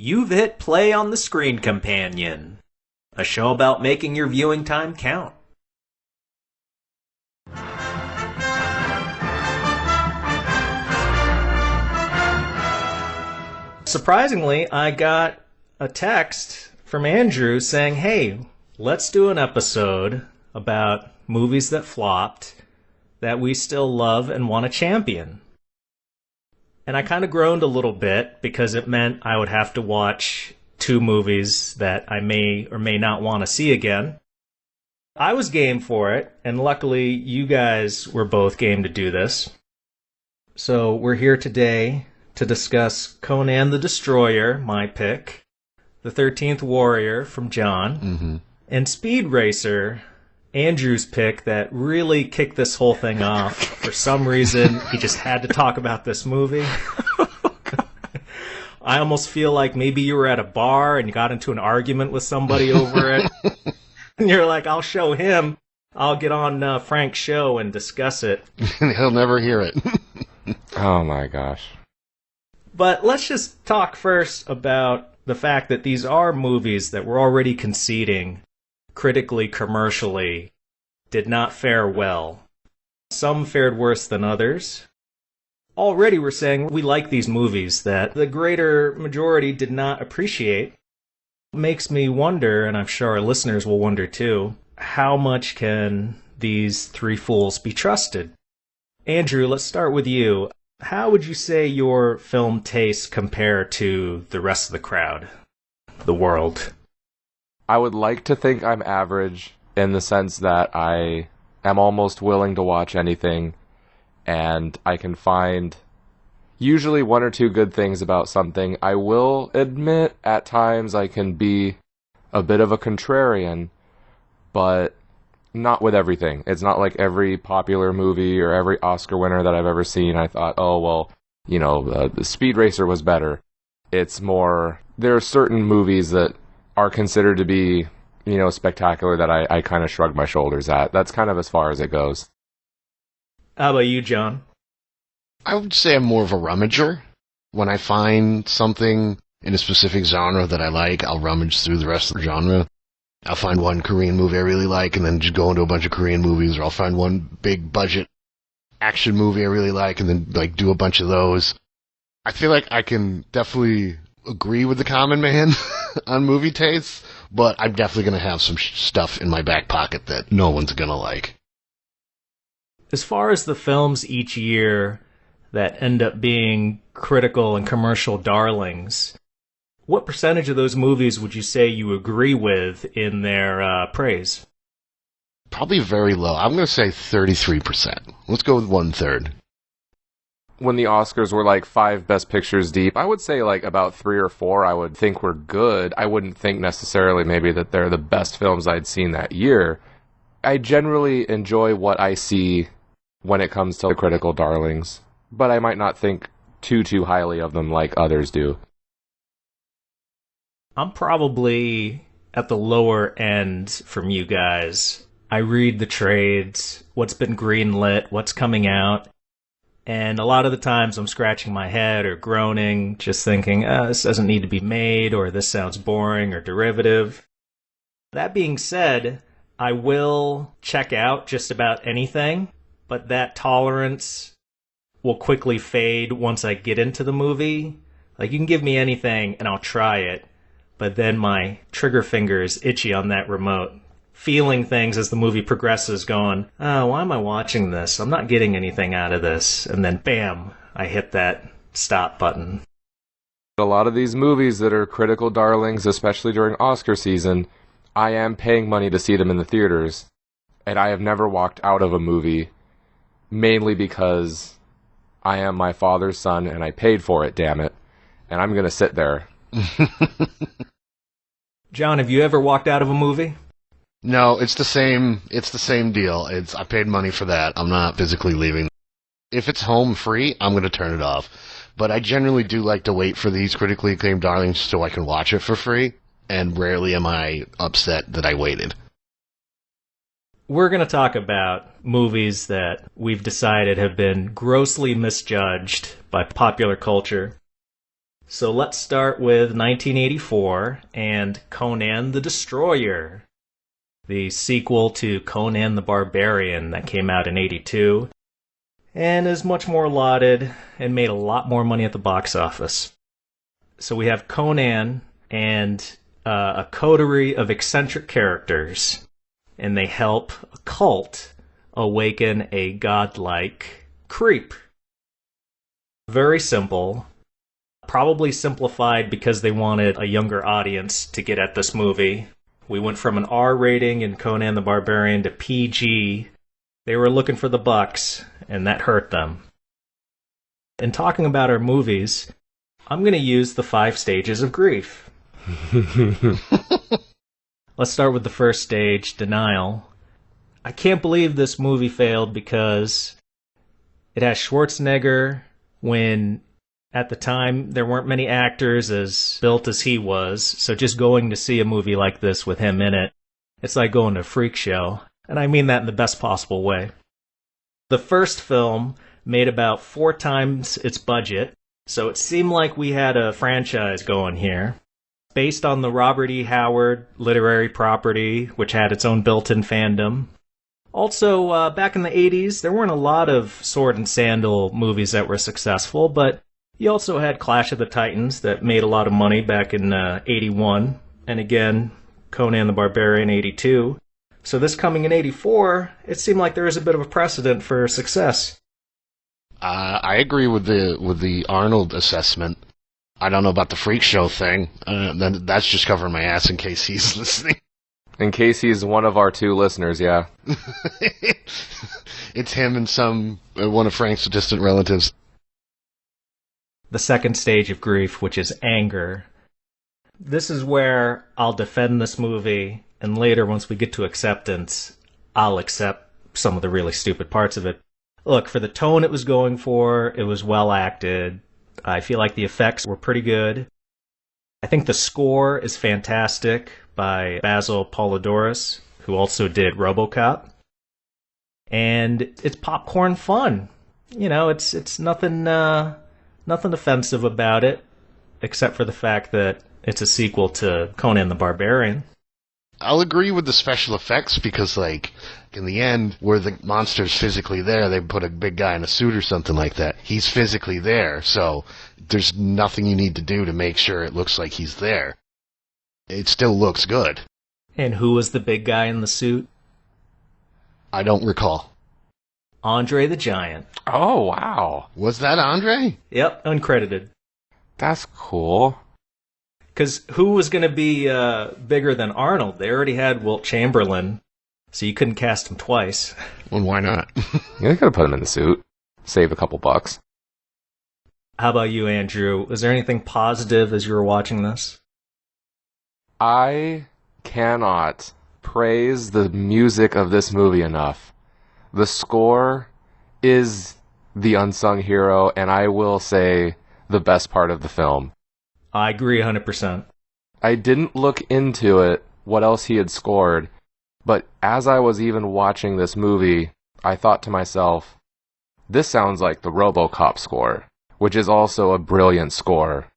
You've hit play on the Screen Companion, a show about making your viewing time count. Surprisingly, I got a text from Andrew saying, hey, let's do an episode about movies that flopped that we still love and want to champion. And I kind of groaned a little bit because it meant I would have to watch two movies that I may or may not want to see again. I was game for it, and luckily you guys were both game to do this. So we're here today to discuss Conan the Destroyer, my pick, The 13th Warrior from John, and Speed Racer, Andrew's pick that really kicked this whole thing off. For some reason, he just had to talk about this movie. I almost feel like maybe you were at a bar and you got into an argument with somebody over it. And you're like, I'll show him. I'll get on Frank's show and discuss it. He'll never hear it. Oh my gosh. But let's just talk first about the fact that these are movies that we're already conceding critically, commercially, did not fare well. Some fared worse than others. Already we're saying we like these movies that the greater majority did not appreciate. Makes me wonder, and I'm sure our listeners will wonder too, how much can these three fools be trusted? Andrew, let's start with you. How would you say your film tastes compare to the rest of the crowd, the world? I would like to think I'm average in the sense that I am almost willing to watch anything, and I can find usually one or two good things about something. I will admit at times I can be a bit of a contrarian, but not with everything. It's not like every popular movie or every Oscar winner that I've ever seen I thought, oh, well, the Speed Racer was better. It's more, there are certain movies that are considered to be, spectacular that I kind of shrug my shoulders at. That's kind of as far as it goes. How about you, John? I would say I'm more of a rummager. When I find something in a specific genre that I like, I'll rummage through the rest of the genre. I'll find one Korean movie I really like and then just go into a bunch of Korean movies, or I'll find one big budget action movie I really like and then do a bunch of those. I feel like I can definitely agree with the common man on movie tastes, but I'm definitely going to have some stuff in my back pocket that no one's going to like. As far as the films each year that end up being critical and commercial darlings, what percentage of those movies would you say you agree with in their praise? Probably very low. I'm going to say 33%. Let's go with 1/3. When the Oscars were like 5 Best Pictures deep, I would say like about 3 or 4 I would think were good. I wouldn't think necessarily maybe that they're the best films I'd seen that year. I generally enjoy what I see when it comes to the critical darlings, but I might not think too highly of them like others do. I'm probably at the lower end from you guys. I read the trades, what's been greenlit, what's coming out, and a lot of the times I'm scratching my head or groaning, just thinking, this doesn't need to be made, or this sounds boring or derivative. That being said, I will check out just about anything, but that tolerance will quickly fade once I get into the movie. Like, you can give me anything and I'll try it, but then my trigger finger is itchy on that remote, feeling things as the movie progresses, going, oh, why am I watching this? I'm not getting anything out of this. And then, bam, I hit that stop button. A lot of these movies that are critical darlings, especially during Oscar season, I am paying money to see them in the theaters, and I have never walked out of a movie, mainly because I am my father's son and I paid for it, damn it, and I'm going to sit there. John, have you ever walked out of a movie? No, it's the same deal. I paid money for that. I'm not physically leaving. If it's home free, I'm going to turn it off. But I generally do like to wait for these critically acclaimed darlings so I can watch it for free, and rarely am I upset that I waited. We're going to talk about movies that we've decided have been grossly misjudged by popular culture. So let's start with 1984 and Conan the Destroyer, the sequel to Conan the Barbarian that came out in 82 and is much more lauded and made a lot more money at the box office. So we have Conan and a coterie of eccentric characters, and they help a cult awaken a godlike creep. Very simple. Probably simplified because they wanted a younger audience to get at this movie. We went from an R rating in Conan the Barbarian to PG. They were looking for the bucks, and that hurt them. In talking about our movies, I'm going to use the 5 stages of grief. Let's start with the first stage, denial. I can't believe this movie failed because it has Schwarzenegger when, at the time, there weren't many actors as built as he was, so just going to see a movie like this with him in it, it's like going to a freak show, and I mean that in the best possible way. The first film made about 4 times its budget, so it seemed like we had a franchise going here. Based on the Robert E. Howard literary property, which had its own built-in fandom. Also, back in the 80s, there weren't a lot of sword and sandal movies that were successful, but you also had Clash of the Titans that made a lot of money back in 81, and again, Conan the Barbarian 82. So this coming in 84, it seemed like there was a bit of a precedent for success. I agree with the Arnold assessment. I don't know about the freak show thing. That's just covering my ass in case he's listening. In case he's one of our 2 listeners, yeah. It's him and one of Frank's distant relatives. The second stage of grief, which is anger. This is where I'll defend this movie, and later, once we get to acceptance, I'll accept some of the really stupid parts of it. Look, for the tone it was going for, it was well acted. I feel like the effects were pretty good. I think the score is fantastic by Basil Polidoris, who also did RoboCop. And it's popcorn fun. You know, it's nothing offensive about it, except for the fact that it's a sequel to Conan the Barbarian. I'll agree with the special effects because, like, in the end, where the monster's physically there, they put a big guy in a suit or something like that. He's physically there, so there's nothing you need to do to make sure it looks like he's there. It still looks good. And who was the big guy in the suit? I don't recall. Andre the Giant. Oh, wow. Was that Andre? Yep, uncredited. That's cool. Because who was going to be bigger than Arnold? They already had Wilt Chamberlain, so you couldn't cast him twice. Well, why not? Yeah, you could have put him in the suit. Save a couple bucks. How about you, Andrew? Was there anything positive as you were watching this? I cannot praise the music of this movie enough. The score is the unsung hero, and I will say the best part of the film. I agree 100%. I didn't look into it, what else he had scored, but as I was even watching this movie, I thought to myself, this sounds like the RoboCop score, which is also a brilliant score.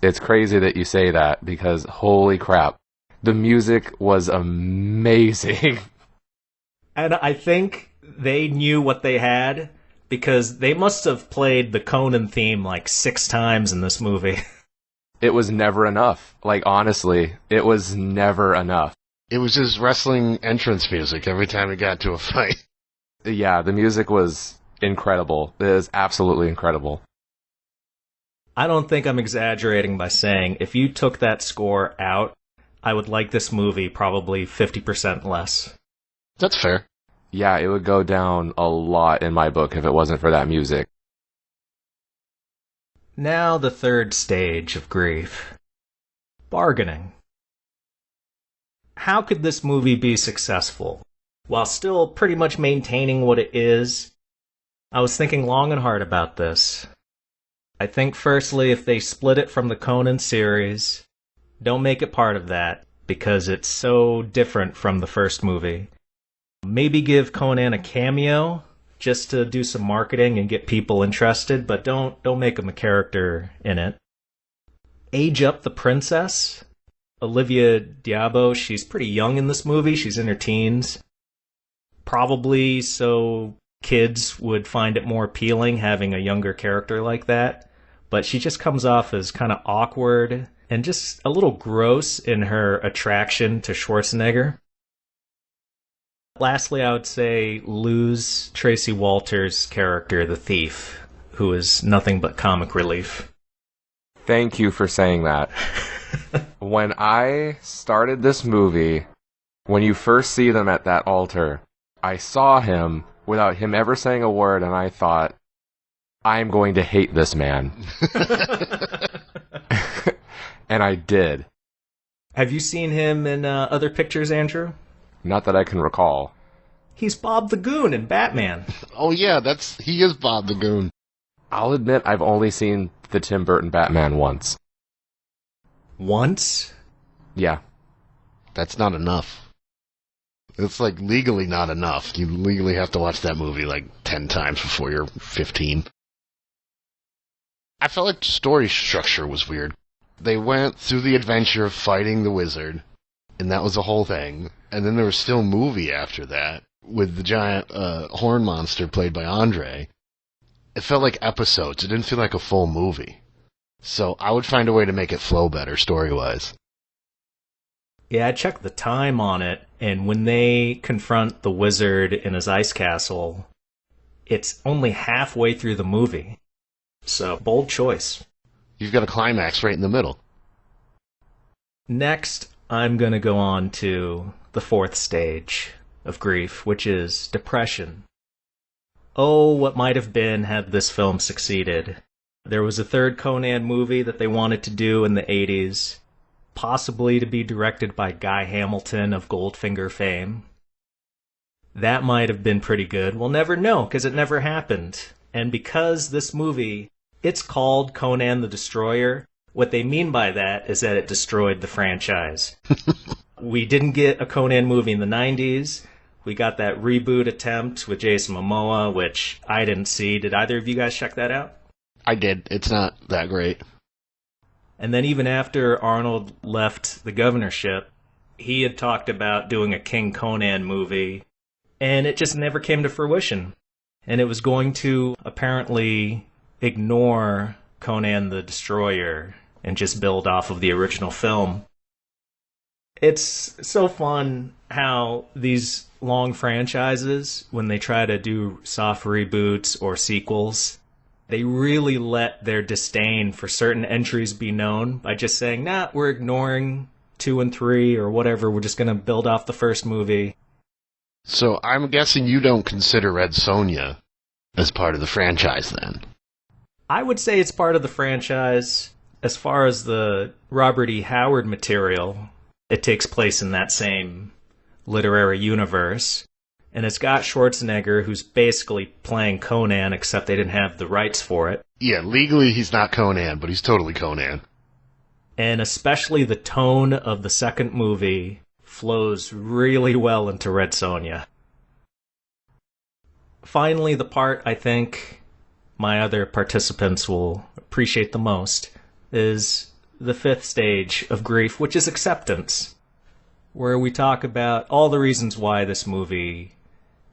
It's crazy that you say that, because holy crap, the music was amazing. And I think they knew what they had, because they must have played the Conan theme like 6 times in this movie. It was never enough. Like, honestly, it was never enough. It was his wrestling entrance music every time he got to a fight. Yeah, the music was incredible. It is absolutely incredible. I don't think I'm exaggerating by saying if you took that score out, I would like this movie probably 50% less. That's fair. Yeah, it would go down a lot in my book if it wasn't for that music. Now the third stage of grief. Bargaining. How could this movie be successful while still pretty much maintaining what it is? I was thinking long and hard about this. I think firstly, if they split it from the Conan series, don't make it part of that because it's so different from the first movie. Maybe give Conan a cameo just to do some marketing and get people interested, but don't make him a character in it. age up the princess. Olivia Diabo, she's pretty young in this movie. She's in her teens. Probably so kids would find it more appealing having a younger character like that. But she just comes off as kind of awkward and just a little gross in her attraction to Schwarzenegger. Lastly, I would say lose Tracy Walters' character, the thief, who is nothing but comic relief. Thank you for saying that. When I started this movie, when you first see them at that altar, I saw him without him ever saying a word, and I thought, I'm going to hate this man. And I did. Have you seen him in other pictures, Andrew? Not that I can recall. He's Bob the Goon in Batman. Oh yeah, he is Bob the Goon. I'll admit I've only seen the Tim Burton Batman once. Once? Yeah. That's not enough. It's like legally not enough. You legally have to watch that movie like 10 times before you're 15. I felt like the story structure was weird. They went through the adventure of fighting the wizard, and that was the whole thing. And then there was still a movie after that with the giant horn monster played by Andre. It felt like episodes. It didn't feel like a full movie. So I would find a way to make it flow better story-wise. Yeah, I checked the time on it, and when they confront the wizard in his ice castle, it's only halfway through the movie. So, bold choice. You've got a climax right in the middle. Next, I'm going to go on to the fourth stage of grief, which is depression. Oh, what might have been had this film succeeded. There was a third Conan movie that they wanted to do in the 80s, possibly to be directed by Guy Hamilton of Goldfinger fame. That might have been pretty good. We'll never know, because it never happened. And because this movie, it's called Conan the Destroyer, what they mean by that is that it destroyed the franchise. We didn't get a Conan movie in the 90s. We got that reboot attempt with Jason Momoa, which I didn't see. Did either of you guys check that out? I did. It's not that great. And then even after Arnold left the governorship, he had talked about doing a King Conan movie, and it just never came to fruition. And it was going to apparently ignore Conan the Destroyer and just build off of the original film. It's so fun how these long franchises, when they try to do soft reboots or sequels, they really let their disdain for certain entries be known by just saying, nah, we're ignoring 2 and 3 or whatever, we're just going to build off the first movie. So I'm guessing you don't consider Red Sonja as part of the franchise then? I would say it's part of the franchise. As far as the Robert E. Howard material, it takes place in that same literary universe. And it's got Schwarzenegger, who's basically playing Conan, except they didn't have the rights for it. Yeah, legally he's not Conan, but he's totally Conan. And especially the tone of the second movie flows really well into Red Sonja. Finally, the part I think my other participants will appreciate the most is the fifth stage of grief, which is acceptance, where we talk about all the reasons why this movie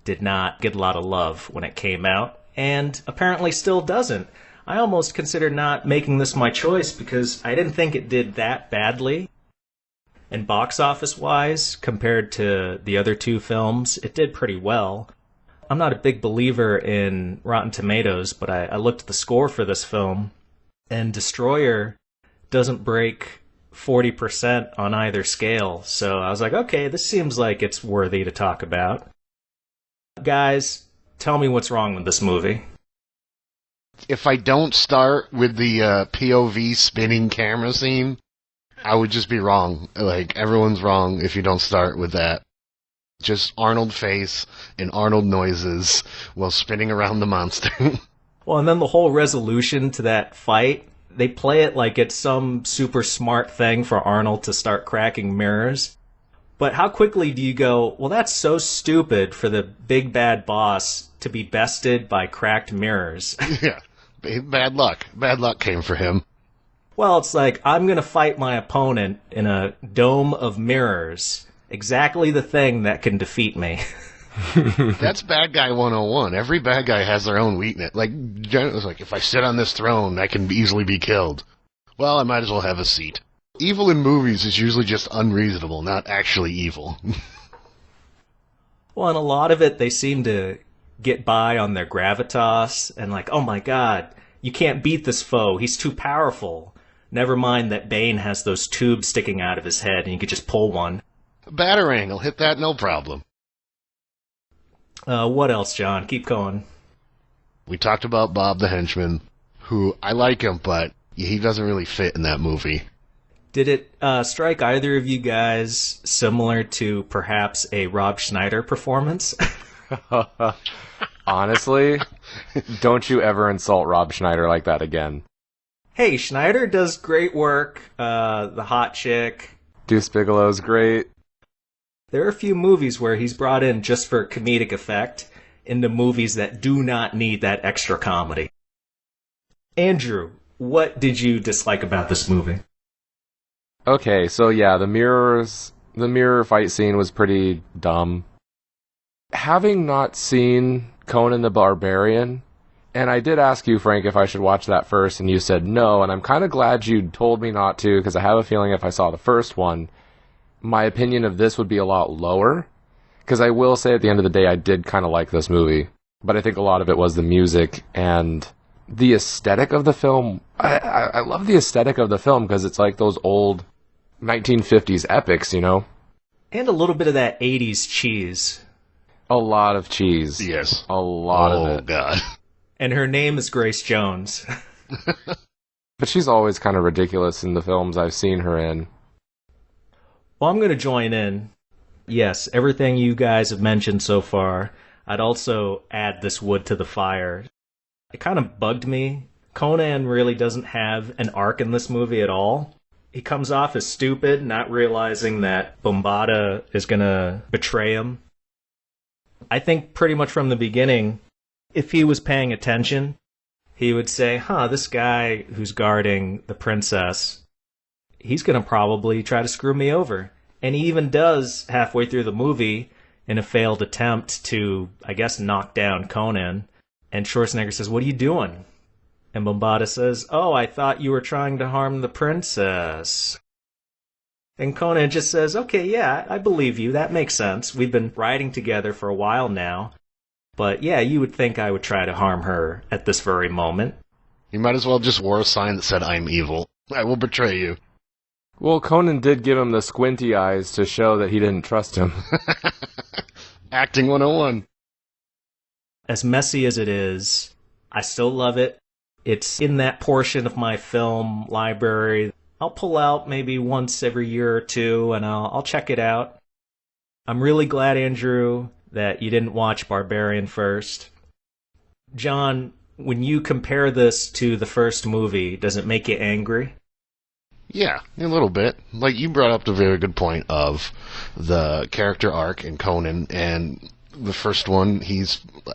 did not get a lot of love when it came out, and apparently still doesn't. I almost considered not making this my choice because I didn't think it did that badly. And box office-wise, compared to the other two films, it did pretty well. I'm not a big believer in Rotten Tomatoes, but I looked at the score for this film, and Destroyer doesn't break 40% on either scale. So I was like, okay, this seems like it's worthy to talk about. Guys, tell me what's wrong with this movie. If I don't start with the POV spinning camera scene, I would just be wrong. Like, everyone's wrong if you don't start with that. Just Arnold face and Arnold noises while spinning around the monster. Well, and then the whole resolution to that fight, they play it like it's some super smart thing for Arnold to start cracking mirrors. But how quickly do you go, well, that's so stupid for the big bad boss to be bested by cracked mirrors? Yeah, bad luck. Bad luck came for him. Well, it's like, I'm going to fight my opponent in a dome of mirrors. Exactly the thing that can defeat me. That's bad guy 101. Every bad guy has their own weakness. Like, it's like, if I sit on this throne, I can easily be killed. Well, I might as well have a seat. Evil in movies is usually just unreasonable, not actually evil. Well, and a lot of it, they seem to get by on their gravitas and like, oh my god, you can't beat this foe, he's too powerful. Never mind that Bane has those tubes sticking out of his head and you could just pull one. Batarang will hit that no problem. What else, John? Keep going. We talked about Bob the Henchman, who I like him, but he doesn't really fit in that movie. Did it strike either of you guys similar to perhaps a Rob Schneider performance? Honestly, don't you ever insult Rob Schneider like that again. Hey, Schneider does great work. The Hot Chick. Deuce Bigelow's great. There are a few movies where he's brought in just for comedic effect into movies that do not need that extra comedy. Andrew, what did you dislike about this movie? Okay, so yeah, the mirror fight scene was pretty dumb. Having not seen Conan the Barbarian, and I did ask you, Frank, if I should watch that first, and you said no, and I'm kind of glad you told me not to, because I have a feeling if I saw the first one, my opinion of this would be a lot lower. Because I will say at the end of the day, I did kind of like this movie. But I think a lot of it was the music and the aesthetic of the film. I love the aesthetic of the film because it's like those old 1950s epics, you know? And a little bit of that 80s cheese. A lot of cheese. Yes. A lot of it. Oh, God. And her name is Grace Jones. But she's always kind of ridiculous in the films I've seen her in. Well, I'm going to join in. Yes, everything you guys have mentioned so far. I'd also add this wood to the fire. It kind of bugged me. Conan really doesn't have an arc in this movie at all. He comes off as stupid, not realizing that Bombada is going to betray him. I think pretty much from the beginning, if he was paying attention, he would say, this guy who's guarding the princess, he's going to probably try to screw me over. And he even does halfway through the movie in a failed attempt to, I guess, knock down Conan. And Schwarzenegger says, "What are you doing?" And Bombada says, "Oh, I thought you were trying to harm the princess." And Conan just says, "Okay, yeah, I believe you. That makes sense. We've been riding together for a while now. But yeah, you would think I would try to harm her at this very moment." You might as well just wore a sign that said, "I'm evil. I will betray you." Well, Conan did give him the squinty eyes to show that he didn't trust him. Acting 101. As messy as it is, I still love it. It's in that portion of my film library. I'll pull out maybe once every year or two, and I'll check it out. I'm really glad, Andrew, that you didn't watch Barbarian first. John, when you compare this to the first movie, does it make you angry? Yeah, a little bit. Like, you brought up the very good point of the character arc in Conan, and the first one,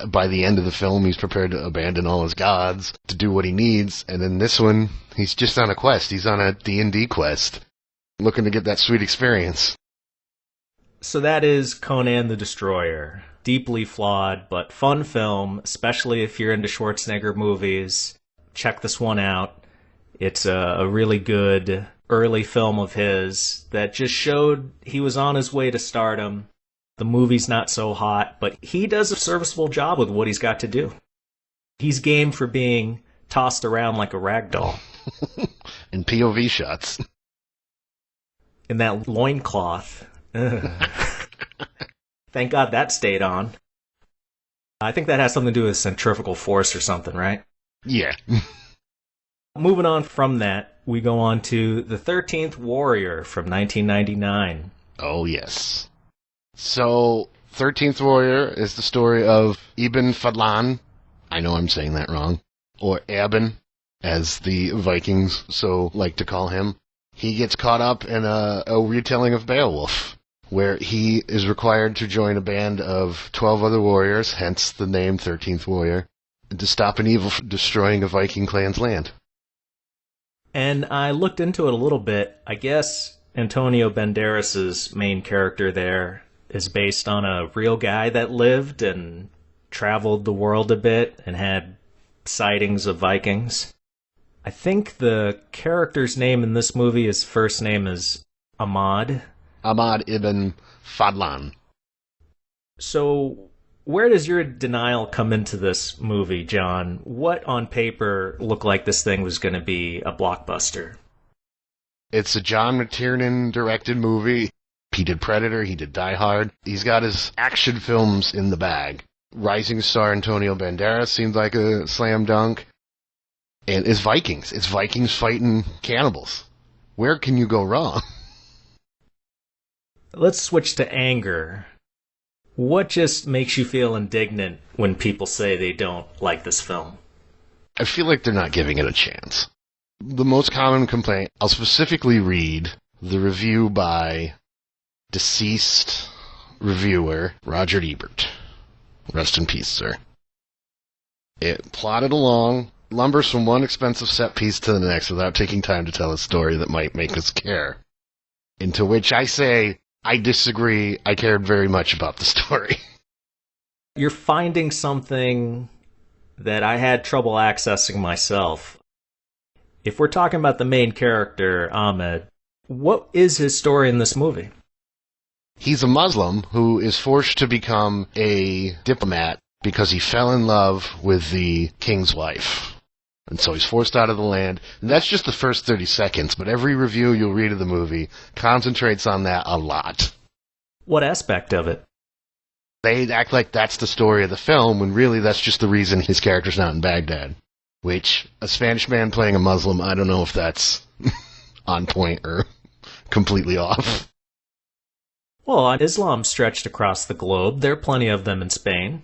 by the end of the film, he's prepared to abandon all his gods to do what he needs, and then this one, he's just on a quest. He's on a D&D quest, looking to get that sweet experience. So that is Conan the Destroyer. Deeply flawed, but fun film, especially if you're into Schwarzenegger movies. Check this one out. It's a really good early film of his that just showed he was on his way to stardom. The movie's not so hot, but he does a serviceable job with what he's got to do. He's game for being tossed around like a rag doll. In POV shots. In that loincloth. Thank God that stayed on. I think that has something to do with centrifugal force or something, right? Yeah. Moving on from that, we go on to The 13th Warrior from 1999. Oh, yes. So, 13th Warrior is the story of Ibn Fadlan. I know I'm saying that wrong. Or Abin, as the Vikings so like to call him. He gets caught up in a retelling of Beowulf, where he is required to join a band of 12 other warriors, hence the name 13th Warrior, to stop an evil destroying a Viking clan's land. And I looked into it a little bit. I guess Antonio Banderas's main character there is based on a real guy that lived and traveled the world a bit and had sightings of Vikings. I think the character's name in this movie, his first name is Ahmad. Ahmad ibn Fadlan. So where does your denial come into this movie, John? What on paper looked like this thing was going to be a blockbuster? It's a John McTiernan-directed movie. He did Predator, he did Die Hard. He's got his action films in the bag. Rising star Antonio Banderas seemed like a slam dunk. And it's Vikings. It's Vikings fighting cannibals. Where can you go wrong? Let's switch to anger. What just makes you feel indignant when people say they don't like this film? I feel like they're not giving it a chance. The most common complaint, I'll specifically read the review by deceased reviewer Roger Ebert. Rest in peace, sir. It plodded along, lumbers from one expensive set piece to the next without taking time to tell a story that might make us care. Into which I say, I disagree. I cared very much about the story. You're finding something that I had trouble accessing myself. If we're talking about the main character, Ahmed, what is his story in this movie? He's a Muslim who is forced to become a diplomat because he fell in love with the king's wife. And so he's forced out of the land. And that's just the first 30 seconds, but every review you'll read of the movie concentrates on that a lot. What aspect of it? They act like that's the story of the film, when really that's just the reason his character's not in Baghdad. Which, a Spanish man playing a Muslim, I don't know if that's on point or completely off. Well, Islam stretched across the globe. There are plenty of them in Spain.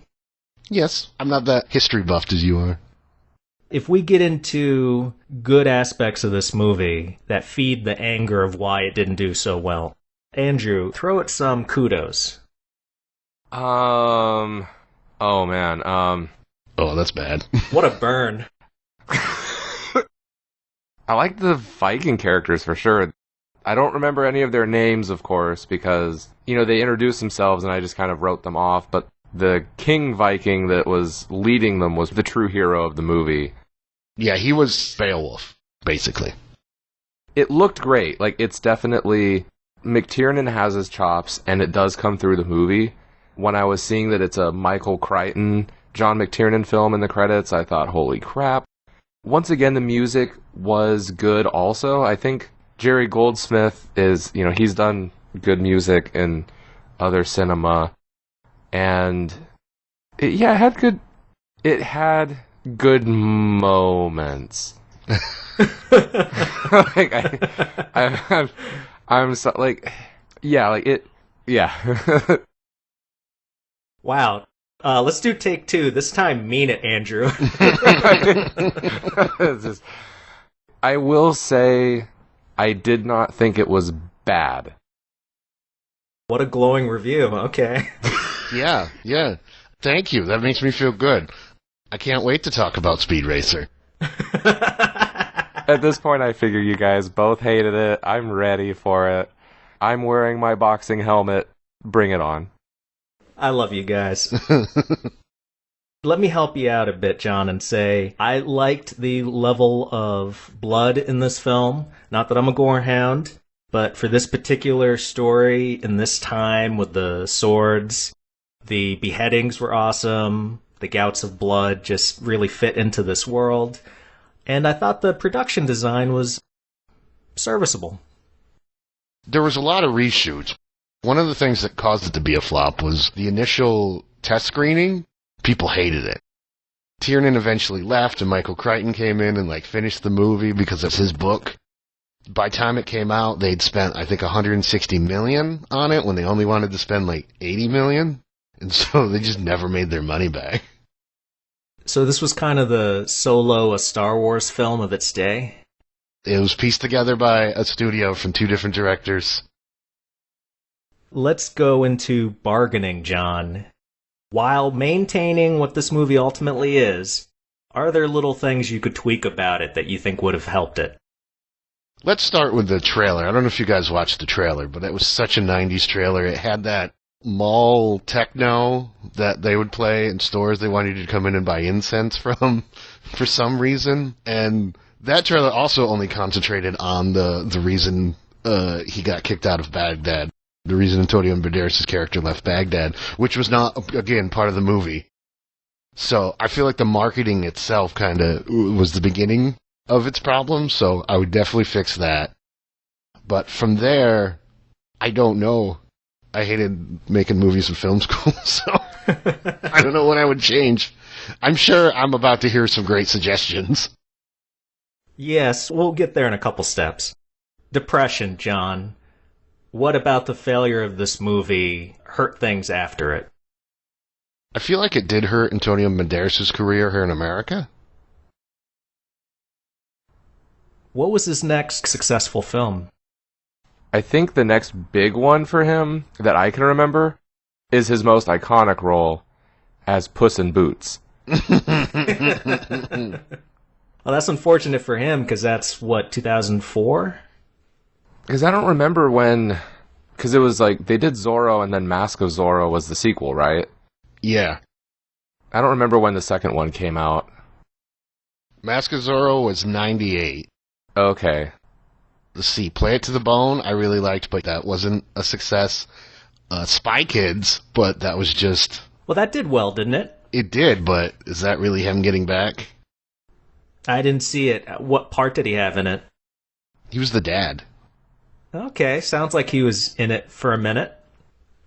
Yes, I'm not that history buffed as you are. If we get into good aspects of this movie that feed the anger of why it didn't do so well, Andrew, throw it some kudos. Oh man. Oh, that's bad. What a burn. I like the Viking characters for sure. I don't remember any of their names, of course, because, they introduced themselves and I just kind of wrote them off, but the King Viking that was leading them was the true hero of the movie. Yeah, he was Beowulf, basically. It looked great. Like, it's definitely... McTiernan has his chops, and it does come through the movie. When I was seeing that it's a Michael Crichton, John McTiernan film in the credits, I thought, holy crap. Once again, the music was good also. I think Jerry Goldsmith is, he's done good music in other cinema. And it had good moments. I'm so like, yeah, like it, yeah. Wow. Let's do take two. This time, mean it, Andrew. I will say, I did not think it was bad. What a glowing review. Okay. Yeah. Thank you. That makes me feel good. I can't wait to talk about Speed Racer. At this point, I figure you guys both hated it. I'm ready for it. I'm wearing my boxing helmet. Bring it on. I love you guys. Let me help you out a bit, John, and say I liked the level of blood in this film. Not that I'm a gorehound, but for this particular story in this time with the swords, the beheadings were awesome. The gouts of blood just really fit into this world. And I thought the production design was serviceable. There was a lot of reshoots. One of the things that caused it to be a flop was the initial test screening. People hated it. Tiernan eventually left, and Michael Crichton came in and finished the movie because of his book. By the time it came out, they'd spent, I think, $160 million on it when they only wanted to spend $80 million. And so they just never made their money back. So this was kind of the Solo, a Star Wars film of its day? It was pieced together by a studio from two different directors. Let's go into bargaining, John. While maintaining what this movie ultimately is, are there little things you could tweak about it that you think would have helped it? Let's start with the trailer. I don't know if you guys watched the trailer, but it was such a 90s trailer. It had that mall techno that they would play in stores they wanted you to come in and buy incense from for some reason. And that trailer also only concentrated on the reason he got kicked out of Baghdad. The reason Antonio Banderas' character left Baghdad, which was not, again, part of the movie. So I feel like the marketing itself kind of was the beginning of its problem, so I would definitely fix that. But from there, I don't know. I hated making movies in film school, so I don't know what I would change. I'm sure I'm about to hear some great suggestions. Yes, we'll get there in a couple steps. Depression, John. What about the failure of this movie hurt things after it? I feel like it did hurt Antonio Banderas' career here in America. What was his next successful film? I think the next big one for him that I can remember is his most iconic role as Puss in Boots. Well, that's unfortunate for him because that's, 2004? Because I don't remember when... Because it was like, they did Zorro and then Mask of Zorro was the sequel, right? Yeah. I don't remember when the second one came out. Mask of Zorro was 98. Okay. Let's see, Play It to the Bone, I really liked, but that wasn't a success. Spy Kids, but that was just... Well, that did well, didn't it? It did, but is that really him getting back? I didn't see it. What part did he have in it? He was the dad. Okay, sounds like he was in it for a minute.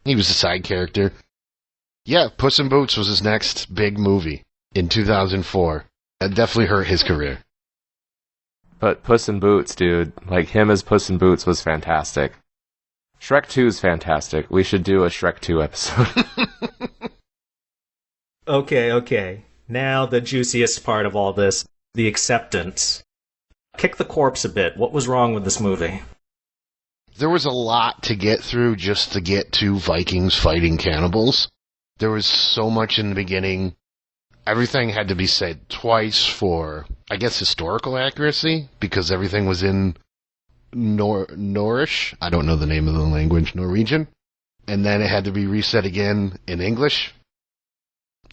He was a side character. Yeah, Puss in Boots was his next big movie in 2004. That definitely hurt his career. But Puss in Boots, dude, like him as Puss in Boots was fantastic. Shrek 2 is fantastic. We should do a Shrek 2 episode. Okay. Now the juiciest part of all this, the acceptance. Kick the corpse a bit. What was wrong with this movie? There was a lot to get through just to get to Vikings fighting cannibals. There was so much in the beginning. Everything had to be said twice for, I guess, historical accuracy, because everything was in Norrish. I don't know the name of the language, Norwegian. And then it had to be reset again in English.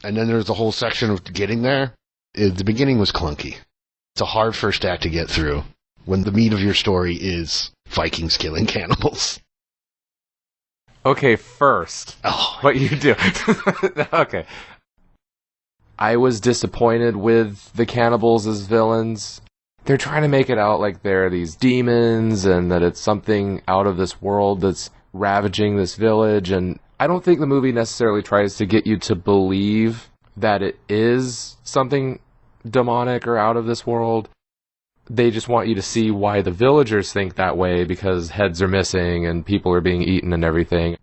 And then there's a whole section of getting there. The beginning was clunky. It's a hard first act to get through when the meat of your story is Vikings killing cannibals. Okay, first, what you do. Okay. I was disappointed with the cannibals as villains. They're trying to make it out like they're these demons and that it's something out of this world that's ravaging this village. And I don't think the movie necessarily tries to get you to believe that it is something demonic or out of this world. They just want you to see why the villagers think that way, because heads are missing and people are being eaten and everything.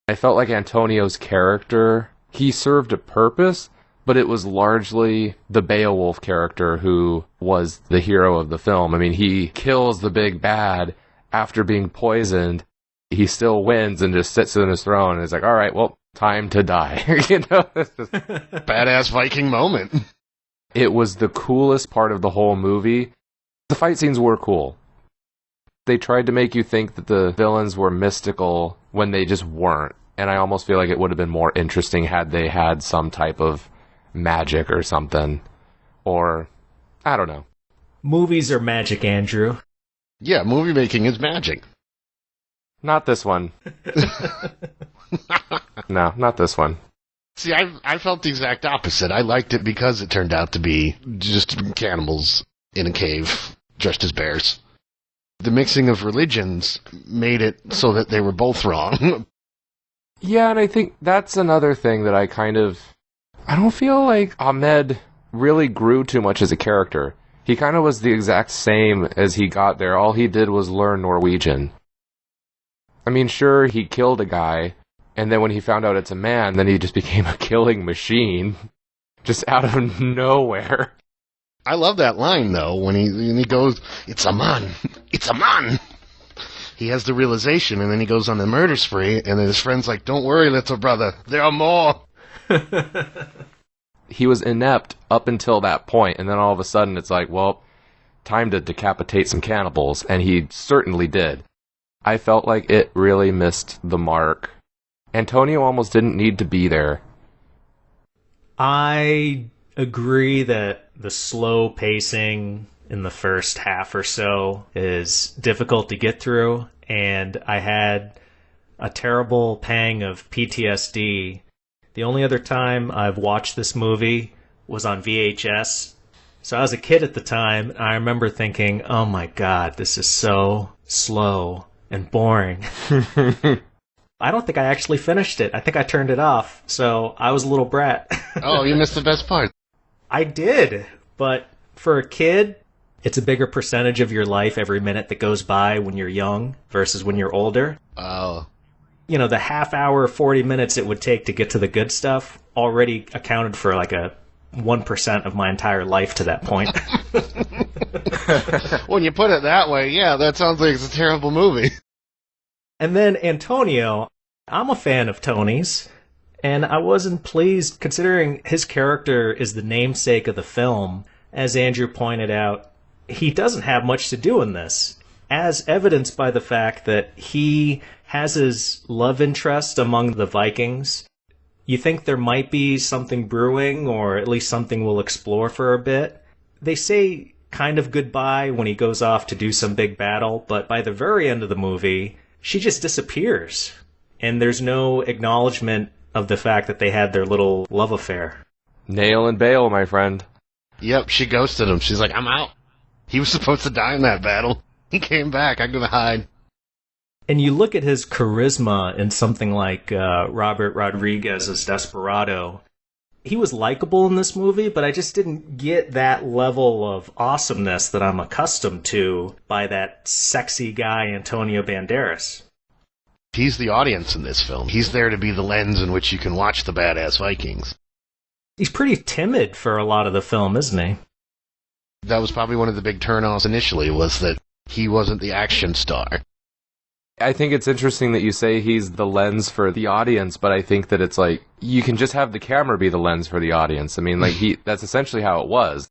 I felt like Antonio's character, he served a purpose, but it was largely the Beowulf character who was the hero of the film. I mean, he kills the big bad after being poisoned. He still wins and just sits in his throne and is like, all right, well, time to die. You know, it's just Badass Viking moment. It was the coolest part of the whole movie. The fight scenes were cool. They tried to make you think that the villains were mystical when they just weren't. And I almost feel like it would have been more interesting had they had some type of magic or something. Or, I don't know. Movies are magic, Andrew. Yeah, movie making is magic. Not this one. No, not this one. See, I felt the exact opposite. I liked it because it turned out to be just cannibals in a cave dressed as bears. The mixing of religions made it so that they were both wrong. Yeah, and I think that's another thing that I don't feel like Ahmed really grew too much as a character. He kind of was the exact same as he got there. All he did was learn Norwegian. I mean, sure, he killed a guy, and then when he found out it's a man, then he just became a killing machine. Just out of nowhere. I love that line, though, when he goes, "It's a man! It's a man!" He has the realization, and then he goes on the murder spree, and then his friend's like, "Don't worry, little brother, there are more!" He was inept up until that point, and then all of a sudden it's like, well, time to decapitate some cannibals, and he certainly did. I felt like it really missed the mark. Antonio almost didn't need to be there. I agree that the slow pacing in the first half or so is difficult to get through, and I had a terrible pang of PTSD. The only other time I've watched this movie was on VHS. So I was a kid at the time, and I remember thinking, oh my god, this is so slow and boring. I don't think I actually finished it. I think I turned it off, so I was a little brat. Oh, you missed the best part. I did, but for a kid, it's a bigger percentage of your life every minute that goes by when you're young versus when you're older. Oh. You know, the half hour, 40 minutes it would take to get to the good stuff already accounted for like a 1% of my entire life to that point. When you put it that way, yeah, that sounds like it's a terrible movie. And then Antonio, I'm a fan of Tony's, and I wasn't pleased considering his character is the namesake of the film. As Andrew pointed out, he doesn't have much to do in this, as evidenced by the fact that he has his love interest among the Vikings. You think there might be something brewing, or at least something we'll explore for a bit. They say kind of goodbye when he goes off to do some big battle, but by the very end of the movie, she just disappears. And there's no acknowledgement of the fact that they had their little love affair. Nail and bail, my friend. Yep, she ghosted him. She's like, I'm out. He was supposed to die in that battle. He came back. I'm gonna hide. And you look at his charisma in something like Robert Rodriguez's Desperado. He was likable in this movie, but I just didn't get that level of awesomeness that I'm accustomed to by that sexy guy Antonio Banderas. He's the audience in this film. He's there to be the lens in which you can watch the badass Vikings. He's pretty timid for a lot of the film, isn't he? That was probably one of the big turnoffs initially, was that he wasn't the action star. I think it's interesting that you say he's the lens for the audience, but I think that it's like, you can just have the camera be the lens for the audience. I mean, like, that's essentially how it was.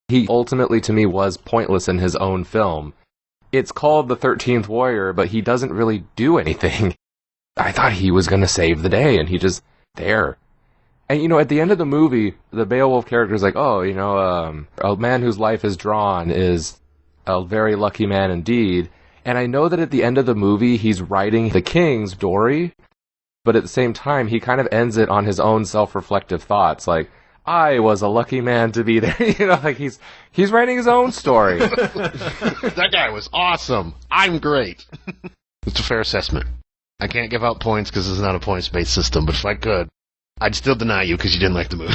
He ultimately, to me, was pointless in his own film. It's called The 13th Warrior, but he doesn't really do anything. I thought he was going to save the day, and he just, there. And, you know, at the end of the movie, the Beowulf character is like, oh, you know, a man whose life is drawn is a very lucky man indeed. And I know that at the end of the movie, he's writing the king's story, but at the same time, he kind of ends it on his own self-reflective thoughts, like, I was a lucky man to be there. You know, like, he's writing his own story. That guy was awesome. I'm great. It's a fair assessment. I can't give out points because it's not a points-based system, but if I could, I'd still deny you because you didn't like the movie.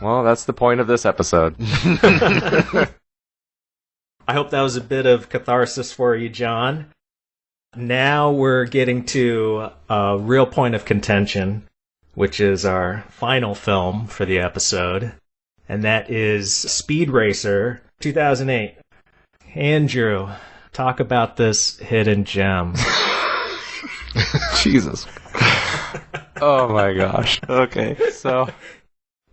Well, that's the point of this episode. I hope that was a bit of catharsis for you, John. Now we're getting to a real point of contention, which is our final film for the episode, and that is Speed Racer 2008. Andrew, talk about this hidden gem. Jesus. Oh my gosh. Okay, so...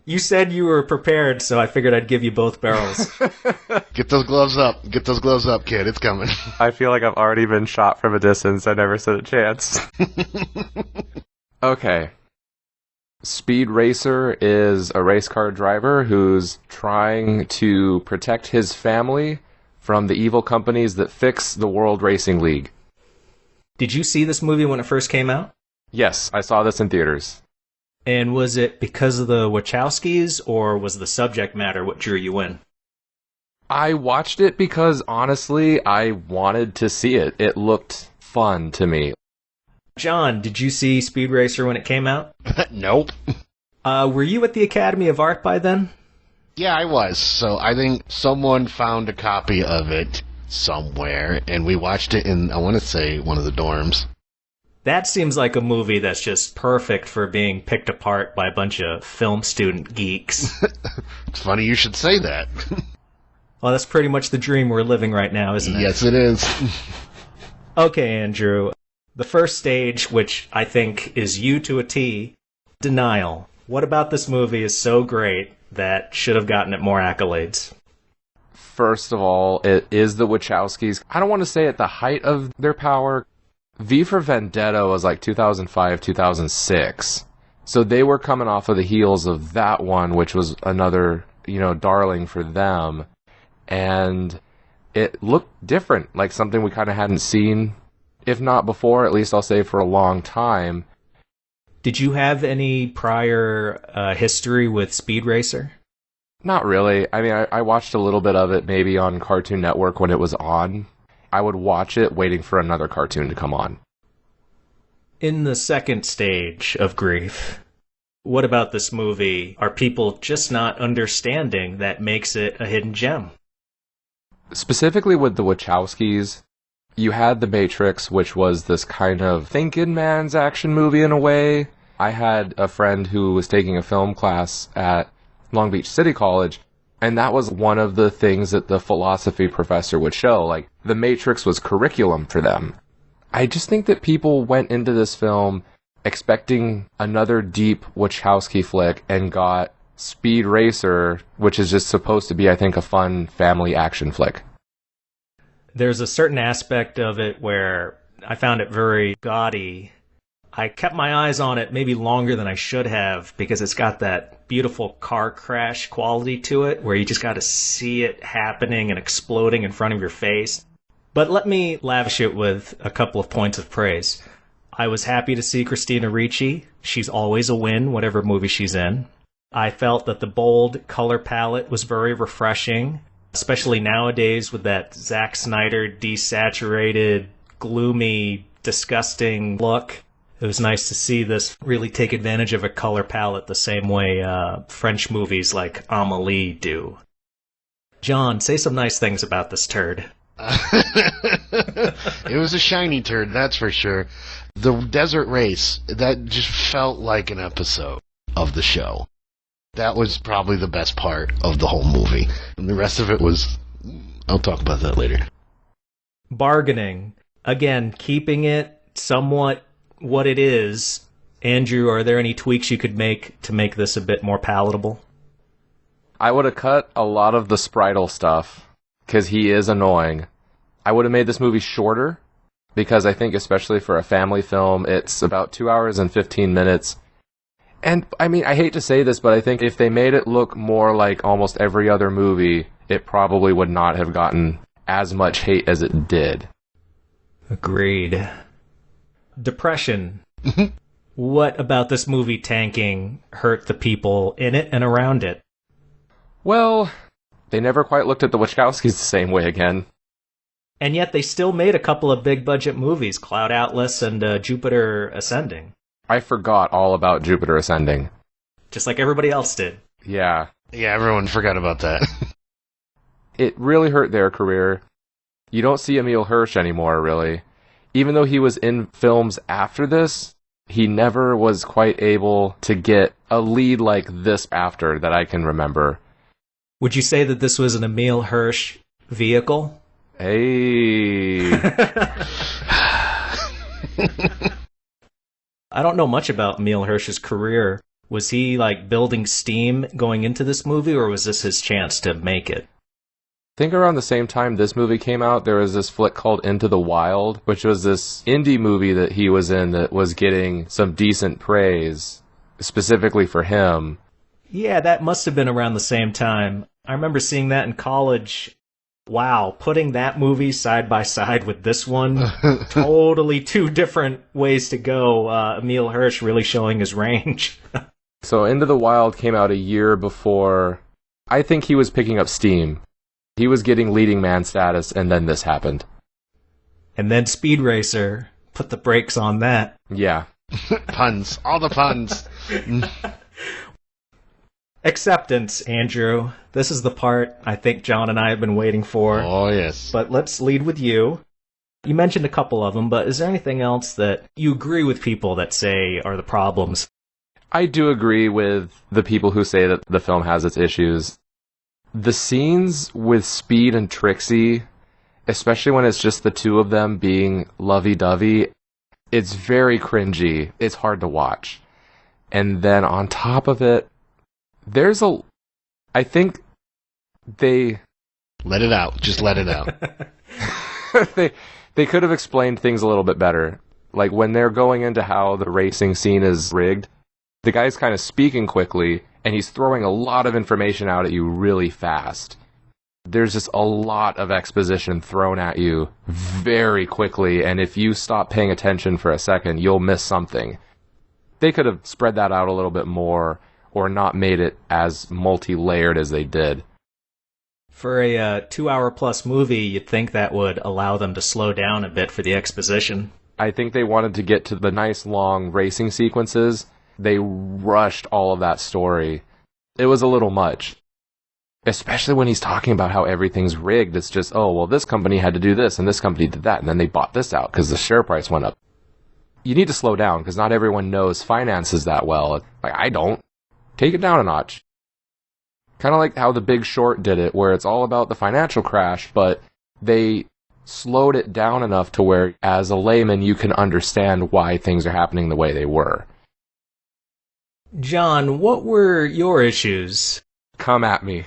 You said you were prepared, so I figured I'd give you both barrels. Get those gloves up. Get those gloves up, kid. It's coming. I feel like I've already been shot from a distance. I never stood a chance. Okay. Speed Racer is a race car driver who's trying to protect his family from the evil companies that fix the World Racing League. Did you see this movie when it first came out? Yes, I saw this in theaters. And was it because of the Wachowskis, or was the subject matter what drew you in? I watched it because, honestly, I wanted to see it. It looked fun to me. John, did you see Speed Racer when it came out? Nope. Were you at the Academy of Art by then? Yeah, I was. So I think someone found a copy of it somewhere, and we watched it in, I want to say, one of the dorms. That seems like a movie that's just perfect for being picked apart by a bunch of film student geeks. It's funny you should say that. Well, that's pretty much the dream we're living right now, isn't it? Yes, it is. Okay, Andrew. The first stage, which I think is you to a T, denial. What about this movie is so great that should have gotten it more accolades? First of all, it is the Wachowskis. I don't want to say at the height of their power. V for Vendetta was like 2005, 2006. So they were coming off of the heels of that one, which was another, darling for them. And it looked different, like something we kind of hadn't seen, if not before, at least I'll say for a long time. Did you have any prior history with Speed Racer? Not really. I mean, I watched a little bit of it maybe on Cartoon Network when it was on. I would watch it waiting for another cartoon to come on. In the second stage of grief, what about this movie are people just not understanding that makes it a hidden gem? Specifically with the Wachowskis, you had The Matrix, which was this kind of thinking man's action movie in a way. I had a friend who was taking a film class at Long Beach City College, and that was one of the things that the philosophy professor would show. Like, The Matrix was curriculum for them. I just think that people went into this film expecting another deep Wachowski flick and got Speed Racer, which is just supposed to be, I think, a fun family action flick. There's a certain aspect of it where I found it very gaudy. I kept my eyes on it maybe longer than I should have because it's got that beautiful car crash quality to it where you just got to see it happening and exploding in front of your face. But let me lavish it with a couple of points of praise. I was happy to see Christina Ricci. She's always a win, whatever movie she's in. I felt that the bold color palette was very refreshing, especially nowadays with that Zack Snyder desaturated, gloomy, disgusting look. It was nice to see this really take advantage of a color palette the same way French movies like Amélie do. John, say some nice things about this turd. It was a shiny turd, that's for sure. The desert race, that just felt like an episode of the show. That was probably the best part of the whole movie. And the rest of it was... I'll talk about that later. Bargaining. Again, keeping it somewhat what it is. Andrew, are there any tweaks you could make to make this a bit more palatable? I would have cut a lot of the Spritle stuff, because he is annoying. I would have made this movie shorter, because I think especially for a family film, it's about 2 hours and 15 minutes. And, I mean, I hate to say this, but I think if they made it look more like almost every other movie, it probably would not have gotten as much hate as it did. Agreed. Depression. What about this movie tanking hurt the people in it and around it? Well, they never quite looked at the Wachowskis the same way again. And yet they still made a couple of big-budget movies, Cloud Atlas and Jupiter Ascending. I forgot all about Jupiter Ascending. Just like everybody else did. Yeah. Yeah, everyone forgot about that. It really hurt their career. You don't see Emile Hirsch anymore, really. Even though he was in films after this, he never was quite able to get a lead like this after that I can remember. Would you say that this was an Emile Hirsch vehicle? Hey. I don't know much about Emile Hirsch's career. Was he like building steam going into this movie, or was this his chance to make it? I think around the same time this movie came out, there was this flick called Into the Wild, which was this indie movie that he was in that was getting some decent praise, specifically for him. Yeah, that must have been around the same time. I remember seeing that in college. Wow, putting that movie side by side with this one, totally two different ways to go. Emile Hirsch really showing his range. So Into the Wild came out a year before. I think he was picking up steam. He was getting leading man status, and then this happened. And then Speed Racer put the brakes on that. Yeah. Puns. All the puns. Acceptance, Andrew. This is the part I think John and I have been waiting for. Oh, yes. But let's lead with you. You mentioned a couple of them, but is there anything else that you agree with people that say are the problems? I do agree with the people who say that the film has its issues. The scenes with Speed and Trixie, especially when it's just the two of them being lovey-dovey, it's very cringy. It's hard to watch. And then on top of it, I think they Let it out. Just let it out. They could have explained things a little bit better. Like when they're going into how the racing scene is rigged, the guy's kind of speaking quickly, and he's throwing a lot of information out at you really fast. There's just a lot of exposition thrown at you very quickly, and if you stop paying attention for a second, you'll miss something. They could have spread that out a little bit more, or not made it as multi-layered as they did. For a 2-hour-plus movie, you'd think that would allow them to slow down a bit for the exposition. I think they wanted to get to the nice long racing sequences. They rushed all of that story. It was a little much. Especially when he's talking about how everything's rigged. It's just, oh, well, this company had to do this, and this company did that, and then they bought this out because the share price went up. You need to slow down, because not everyone knows finances that well. Like, I don't. Take it down a notch. Kind of like how The Big Short did it, where it's all about the financial crash, but they slowed it down enough to where, as a layman, you can understand why things are happening the way they were. John, what were your issues? Come at me.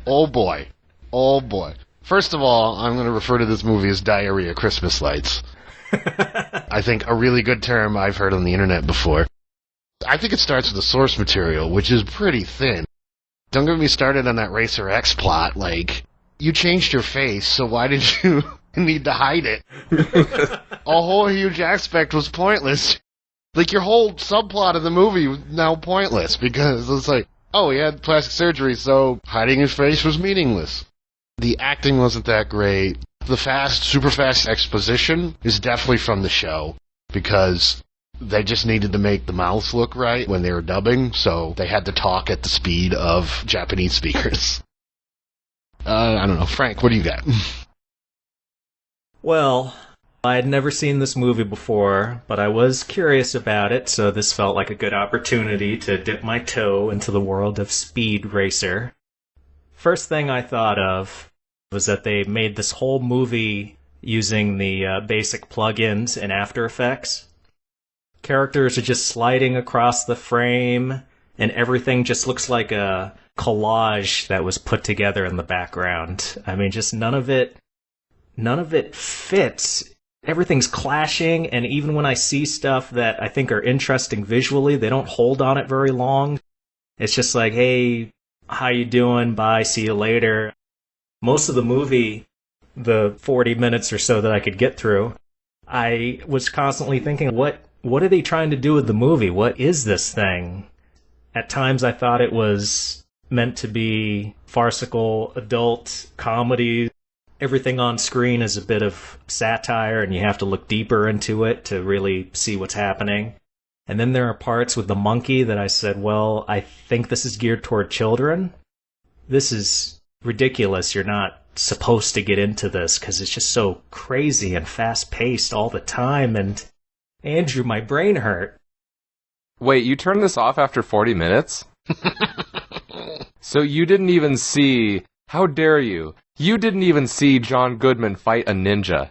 Oh boy. Oh boy. First of all, I'm going to refer to this movie as Diarrhea Christmas Lights. I think a really good term I've heard on the internet before. I think it starts with the source material, which is pretty thin. Don't get me started on that Racer X plot. Like, you changed your face, so why did you need to hide it? A whole huge aspect was pointless. Like, your whole subplot of the movie was now pointless, because it's like, oh, he had plastic surgery, so hiding his face was meaningless. The acting wasn't that great. The super fast exposition is definitely from the show, because they just needed to make the mouths look right when they were dubbing, so they had to talk at the speed of Japanese speakers. I don't know. Frank, what do you got? Well, I had never seen this movie before, but I was curious about it, so this felt like a good opportunity to dip my toe into the world of Speed Racer. First thing I thought of was that they made this whole movie using the basic plugins in After Effects. Characters are just sliding across the frame, and everything just looks like a collage that was put together in the background. I mean, just none of it fits. Everything's clashing, and even when I see stuff that I think are interesting visually, they don't hold on it very long. It's just like, hey, how you doing? Bye, see you later. Most of the movie, the 40 minutes or so that I could get through, I was constantly thinking, what are they trying to do with the movie? What is this thing? At times I thought it was meant to be farcical adult comedy. Everything on screen is a bit of satire, and you have to look deeper into it to really see what's happening. And then there are parts with the monkey that I said, well, I think this is geared toward children. This is ridiculous. You're not supposed to get into this because it's just so crazy and fast-paced all the time. And Andrew, my brain hurt. Wait, you turned this off after 40 minutes? So you didn't even see... How dare you? You didn't even see John Goodman fight a ninja.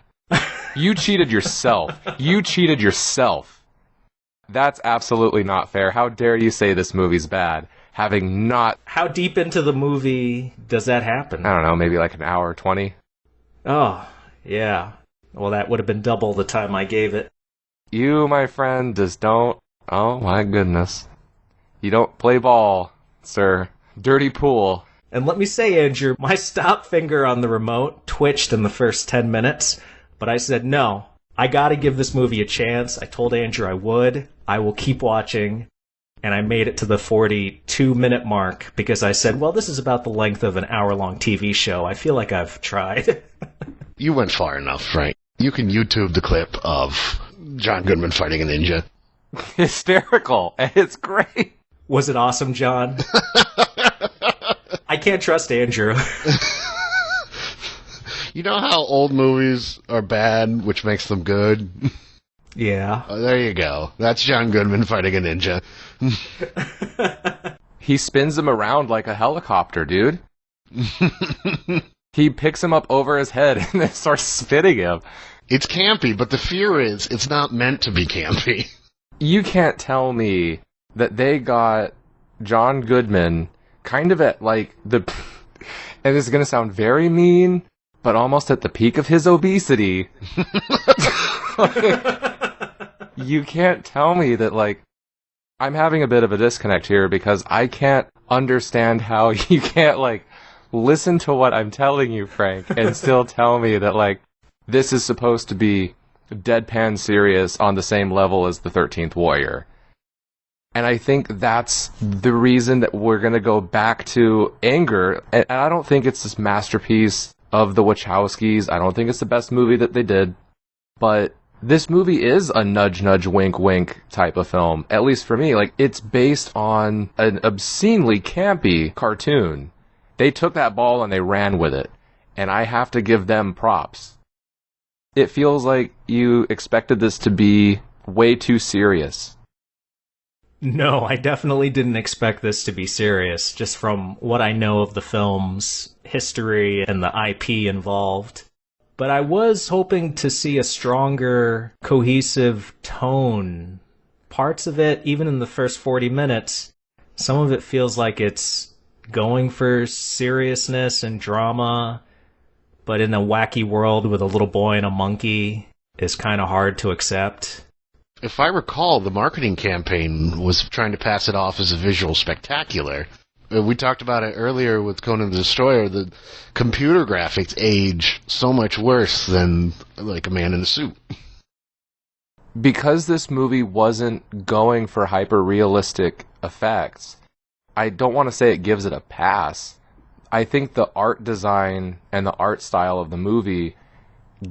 You cheated yourself. You cheated yourself. That's absolutely not fair. How dare you say this movie's bad, having not... How deep into the movie does that happen? I don't know, maybe like an hour 20? Oh, yeah. Well, that would have been double the time I gave it. You, my friend, just don't... Oh, my goodness. You don't play ball, sir. Dirty pool. And let me say, Andrew, my stop finger on the remote twitched in the first 10 minutes, but I said, no, I gotta give this movie a chance. I told Andrew I would. I will keep watching. And I made it to the 42-minute mark because I said, well, this is about the length of an hour-long TV show. I feel like I've tried. You went far enough, Frank. You can YouTube the clip of John Goodman fighting a ninja. Hysterical. And it's great. Was it awesome, John? I can't trust Andrew. You know how old movies are bad, which makes them good? Yeah. Oh, there you go. That's John Goodman fighting a ninja. He spins him around like a helicopter, dude. He picks him up over his head and then starts spinning him. It's campy, but the fear is it's not meant to be campy. You can't tell me that they got John Goodman kind of at like and this is going to sound very mean, but almost at the peak of his obesity. You can't tell me that, like, I'm having a bit of a disconnect here because I can't understand how you can't, like, listen to what I'm telling you, Frank, and still tell me that, like, this is supposed to be deadpan serious on the same level as the 13th Warrior. And I think that's the reason that we're going to go back to Anger. And I don't think it's this masterpiece of the Wachowskis. I don't think it's the best movie that they did. But this movie is a nudge, nudge, wink, wink type of film. At least for me. Like, it's based on an obscenely campy cartoon. They took that ball and they ran with it. And I have to give them props. It feels like you expected this to be way too serious. No, I definitely didn't expect this to be serious, just from what I know of the film's history and the IP involved. But I was hoping to see a stronger, cohesive tone. Parts of it, even in the first 40 minutes, some of it feels like it's going for seriousness and drama, but in a wacky world with a little boy and a monkey is kind of hard to accept. If I recall, the marketing campaign was trying to pass it off as a visual spectacular. We talked about it earlier with Conan the Destroyer. The computer graphics age so much worse than, like, a man in a suit. Because this movie wasn't going for hyper-realistic effects, I don't want to say it gives it a pass. I think the art design and the art style of the movie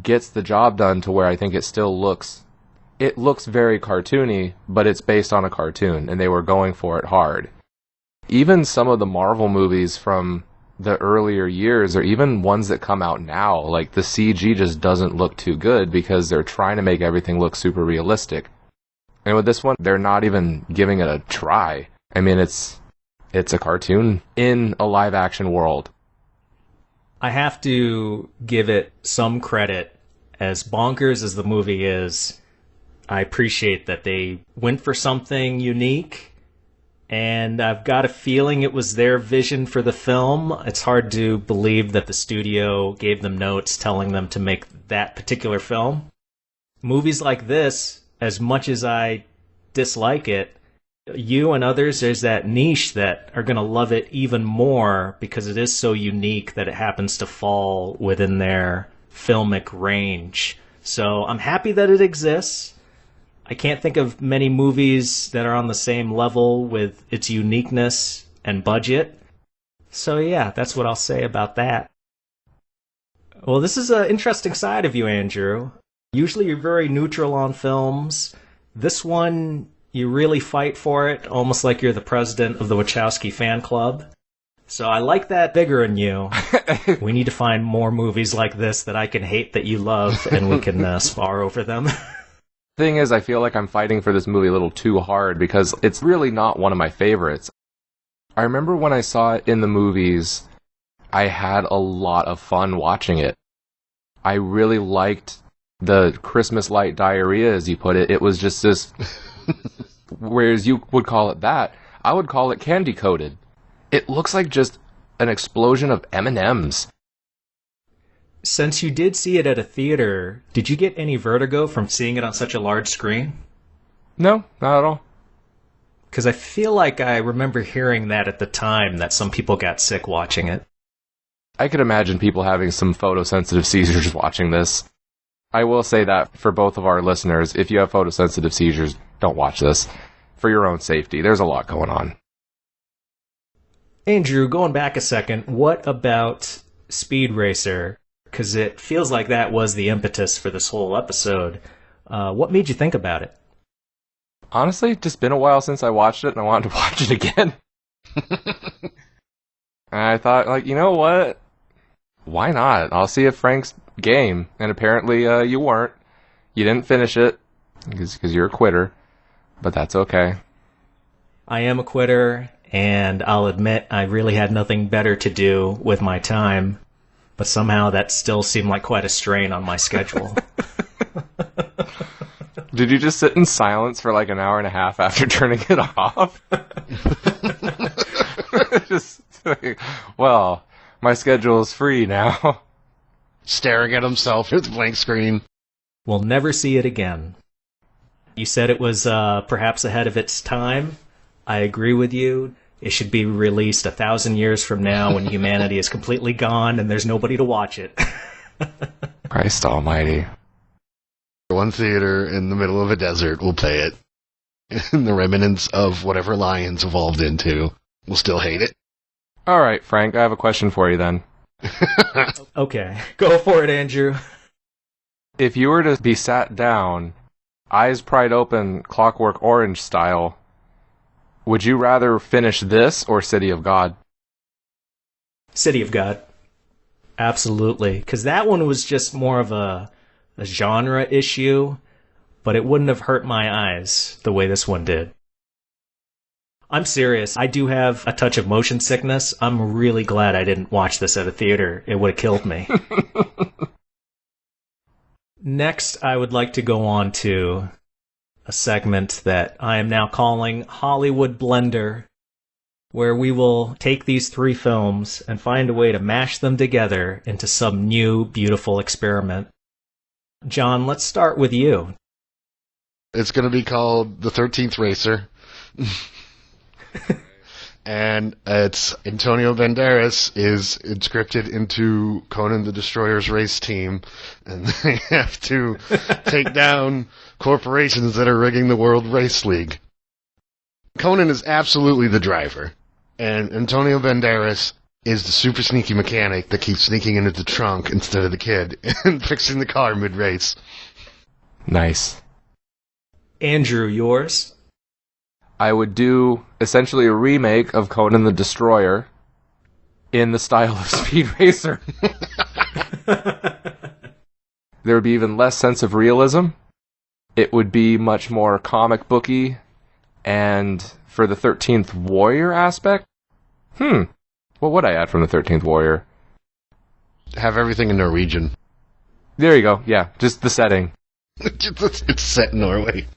gets the job done to where I think it still looks... It looks very cartoony, but it's based on a cartoon, and they were going for it hard. Even some of the Marvel movies from the earlier years, or even ones that come out now, like the CG just doesn't look too good because they're trying to make everything look super realistic. And with this one, they're not even giving it a try. I mean, it's a cartoon in a live-action world. I have to give it some credit. As bonkers as the movie is, I appreciate that they went for something unique, and I've got a feeling it was their vision for the film. It's hard to believe that the studio gave them notes telling them to make that particular film. Movies like this, as much as I dislike it, you and others, there's that niche that are going to love it even more because it is so unique that it happens to fall within their filmic range. So I'm happy that it exists. I can't think of many movies that are on the same level with its uniqueness and budget. So yeah, that's what I'll say about that. Well, this is an interesting side of you, Andrew. Usually you're very neutral on films. This one, you really fight for it, almost like you're the president of the Wachowski fan club. So I like that bigger in you. We need to find more movies like this that I can hate that you love, and we can spar over them. Thing is, I feel like I'm fighting for this movie a little too hard because it's really not one of my favorites. I remember when I saw it in the movies, I had a lot of fun watching it. I really liked the Christmas light diarrhea, as you put it. It was just this, whereas you would call it that, I would call it candy coated. It looks like just an explosion of M&Ms. Since you did see it at a theater, did you get any vertigo from seeing it on such a large screen? No, not at all. Because I feel like I remember hearing that at the time, that some people got sick watching it. I could imagine people having some photosensitive seizures watching this. I will say that for both of our listeners, if you have photosensitive seizures, don't watch this. For your own safety, there's a lot going on. Andrew, going back a second, what about Speed Racer? Because it feels like that was the impetus for this whole episode. What made you think about it? Honestly, just been a while since I watched it, and I wanted to watch it again. And I thought, like, you know what? Why not? I'll see if Frank's game. And apparently you weren't. You didn't finish it, because you're a quitter. But that's okay. I am a quitter, and I'll admit I really had nothing better to do with my time. But somehow that still seemed like quite a strain on my schedule. Did you just sit in silence for like an hour and a half after turning it off? Just, well, My schedule is free now. Staring at himself at the blank screen. We'll never see it again. You said it was perhaps ahead of its time. I agree with you. It should be released 1,000 years from now when humanity is completely gone and there's nobody to watch it. Christ almighty. One theater in the middle of a desert will play it. And the remnants of whatever Lions evolved into will still hate it. All right, Frank, I have a question for you then. Okay, go for it, Andrew. If you were to be sat down, eyes pried open, Clockwork Orange style, would you rather finish this or City of God? City of God. Absolutely. Because that one was just more of a genre issue, but it wouldn't have hurt my eyes the way this one did. I'm serious. I do have a touch of motion sickness. I'm really glad I didn't watch this at a theater. It would have killed me. Next, I would like to go on to a segment that I am now calling Hollywood Blender, where we will take these 3 films and find a way to mash them together into some new, beautiful experiment. John, let's start with you. It's going to be called The 13th Racer. And it's Antonio Banderas is inscripted into Conan the Destroyer's race team, and they have to take down corporations that are rigging the World Race League. Conan is absolutely the driver, and Antonio Banderas is the super sneaky mechanic that keeps sneaking into the trunk instead of the kid and fixing the car mid-race. Nice. Andrew, yours? I would do essentially a remake of Conan the Destroyer in the style of Speed Racer. There would be even less sense of realism. It would be much more comic booky. And for the 13th Warrior aspect, what would I add from the 13th Warrior? Have everything in Norwegian. There you go. Yeah, just the setting. It's set in Norway.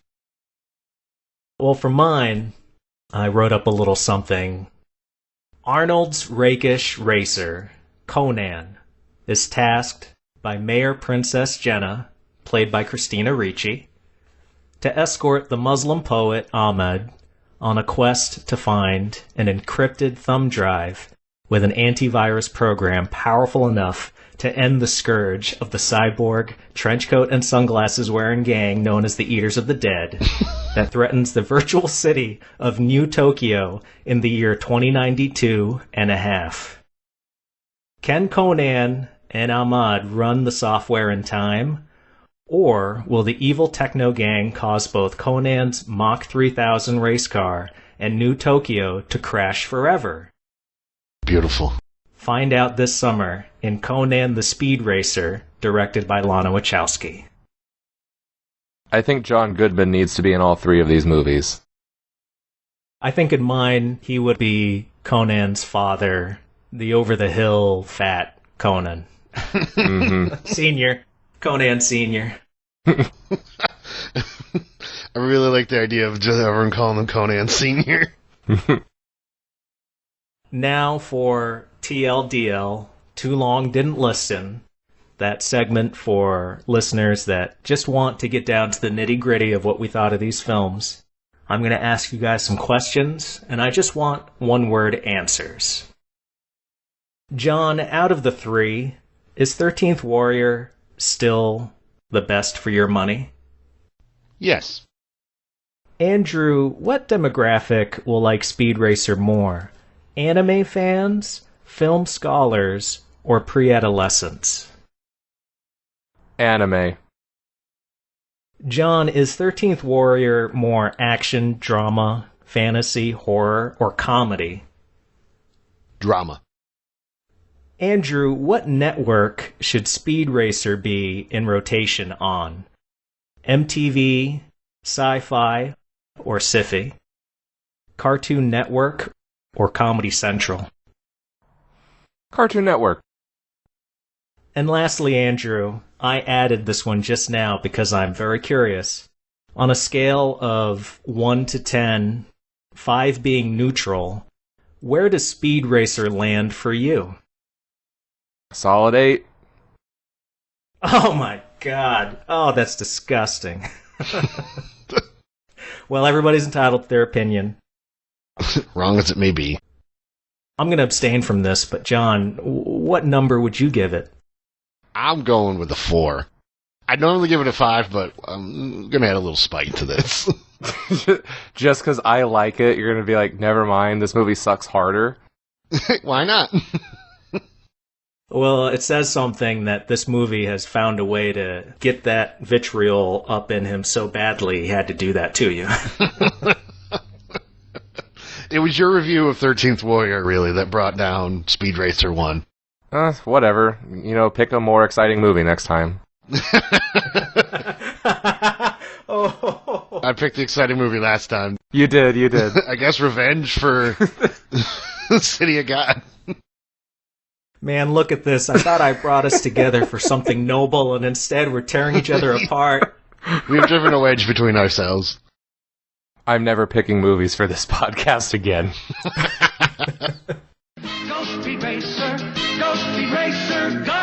Well, for mine, I wrote up a little something. Arnold's rakish racer, Conan, is tasked by Mayor Princess Jenna, played by Christina Ricci, to escort the Muslim poet Ahmed on a quest to find an encrypted thumb drive with an antivirus program powerful enough to end the scourge of the cyborg, trenchcoat and sunglasses wearing gang known as the Eaters of the Dead that threatens the virtual city of New Tokyo in the year 2092 and a half. Can Conan and Ahmad run the software in time? Or will the evil techno gang cause both Conan's Mach 3000 race car and New Tokyo to crash forever? Beautiful. Find out this summer in Conan the Speed Racer, directed by Lana Wachowski. I think John Goodman needs to be in all 3 of these movies. I think in mine, he would be Conan's father, the over-the-hill fat Conan. Mm-hmm. Senior. Conan Senior. I really like the idea of just everyone calling him Conan Senior. Now for TLDL, Too Long Didn't Listen, that segment for listeners that just want to get down to the nitty-gritty of what we thought of these films. I'm going to ask you guys some questions, and I just want one-word answers. John, out of the 3, is 13th Warrior still the best for your money? Yes. Andrew, what demographic will like Speed Racer more? Anime fans, film scholars, or pre-adolescents? Anime. John, is 13th Warrior more action, drama, fantasy, horror, or comedy? Drama. Andrew, what network should Speed Racer be in rotation on? MTV, Sci-Fi, or Sci-Fi? Cartoon Network or Comedy Central? Cartoon Network. And lastly, Andrew, I added this one just now because I'm very curious. On a scale of 1 to 10, 5 being neutral, where does Speed Racer land for you? Solid 8. Oh my god. Oh, that's disgusting. Well, everybody's entitled to their opinion. Wrong as it may be. I'm going to abstain from this, but John, what number would you give it? I'm going with a 4. I'd normally give it a 5, but I'm going to add a little spite to this. Just because I like it, you're going to be like, never mind, this movie sucks harder. Why not? Well, it says something that this movie has found a way to get that vitriol up in him so badly he had to do that to you. It was your review of 13th Warrior, really, that brought down Speed Racer 1. Whatever. Pick a more exciting movie next time. Oh. I picked the exciting movie last time. You did. I guess Revenge for City of God. Man, look at this. I thought I brought us together for something noble, and instead we're tearing each other apart. We've driven a wedge between ourselves. I'm never picking movies for this podcast again. Go Speed Racer, go Speed Racer, go!